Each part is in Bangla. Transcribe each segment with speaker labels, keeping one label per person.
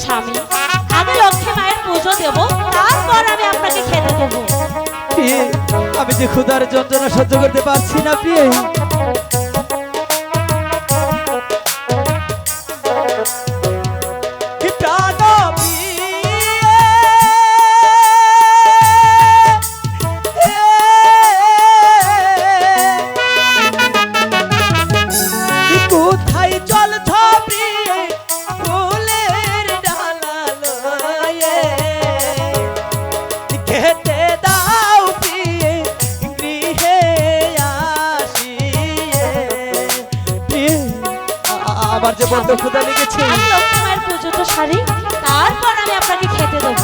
Speaker 1: স্বামী, আগে লক্ষ্মী মায়ের পুজো দেব, তারপর আমি আপনাকে খেতে দেবো।
Speaker 2: প্রিয়ে, আমি যে ক্ষুধার যন্ত্রণা সহ্য করতে পারছি না প্রিয়ে। আমার যে বড্ড ক্ষুধা লেগেছে।
Speaker 1: আগে লক্ষ্মী মায়ের পুজো তো সারি, তারপর আমি আপনাকে খেতে দেবো।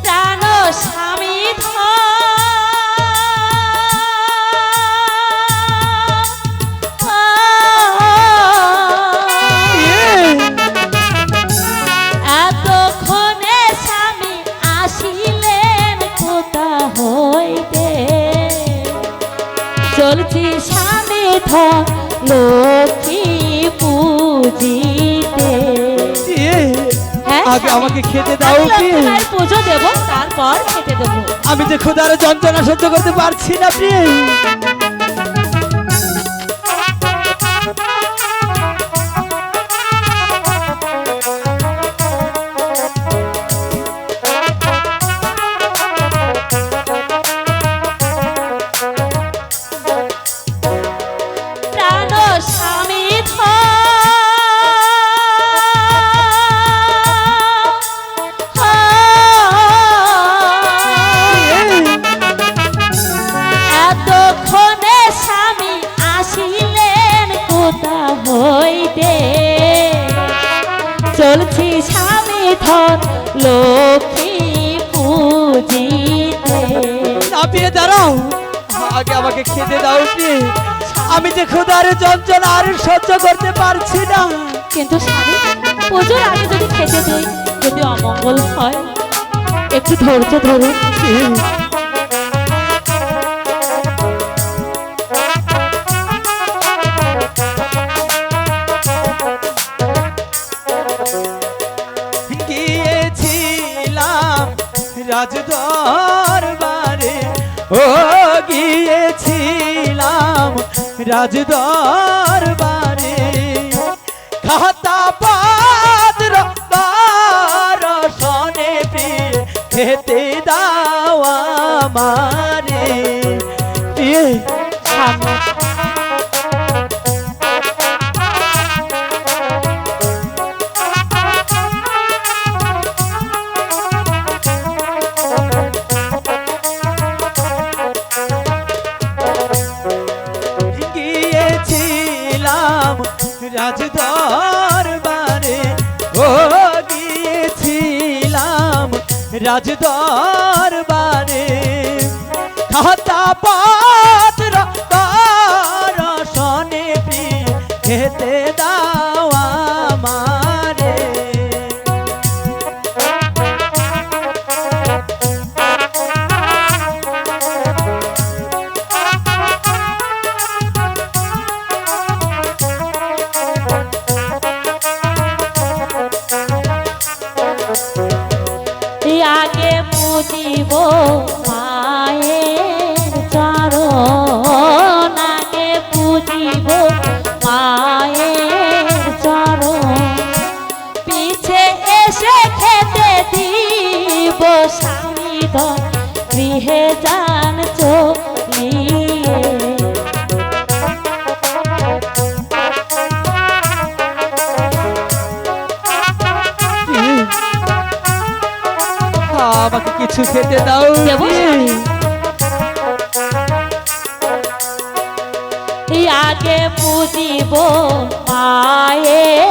Speaker 1: প্রাণ স্বামী এতক্ষণে স্বামী আসিলেন কোথা হইতে, চলছি স্বামী ধন লক্ষ্মী পূজিতে।
Speaker 2: আগে আমাকে খেতে দাও প্রিয়ে।
Speaker 1: পুজো দেব, তারপর খেতে দেবো।
Speaker 2: আমি যে ক্ষুধার যন্ত্রণা সহ্য করতে পারছি না প্রিয়ে।
Speaker 1: প্রাণ স্বামী এতক্ষণে স্বামী আসিলেন কোথা হইতে, চলছি স্বামী ধন লক্ষ্মী পূজিতে।
Speaker 2: না প্রিয়ে দাঁড়াও, আগে আমাকে খেতে দাও প্রিয়ে। আমি যে ক্ষুধার যন্ত্রণা আর সহ্য করতে পারছি না।
Speaker 1: কিন্তু স্বামী, পুজোর আগে যদি খেতে দেই, যদি অমঙ্গল হয়, একটু ধৈর্য ধরুন।
Speaker 2: গিয়েছিলাম রাজদরবারে, ও গিয়েছিলাম রাজদরবারে, খাতা পাত্র দর্শনে প্রিয়ে খেতে দাও আমারে। প্রিয়ে,
Speaker 1: স্বামী,
Speaker 2: গিয়েছিলাম রাজদরবারে, ও গিয়েছিলাম রাজদরবারে, খাতা পাত্র দর্শনে প্রিয়ে খেতে দাও আমারে।
Speaker 1: আগে পুজিব মায়ের চরণ, আগে পুজিব মায়ের চরণ, পিছে এসে খেতে দিব স্বামী ধন গৃহে যান চলিয়ে।
Speaker 2: আমাকে কিছু খেতে দাও।
Speaker 1: দেবো স্বামী। আগে পুজিব মায়ের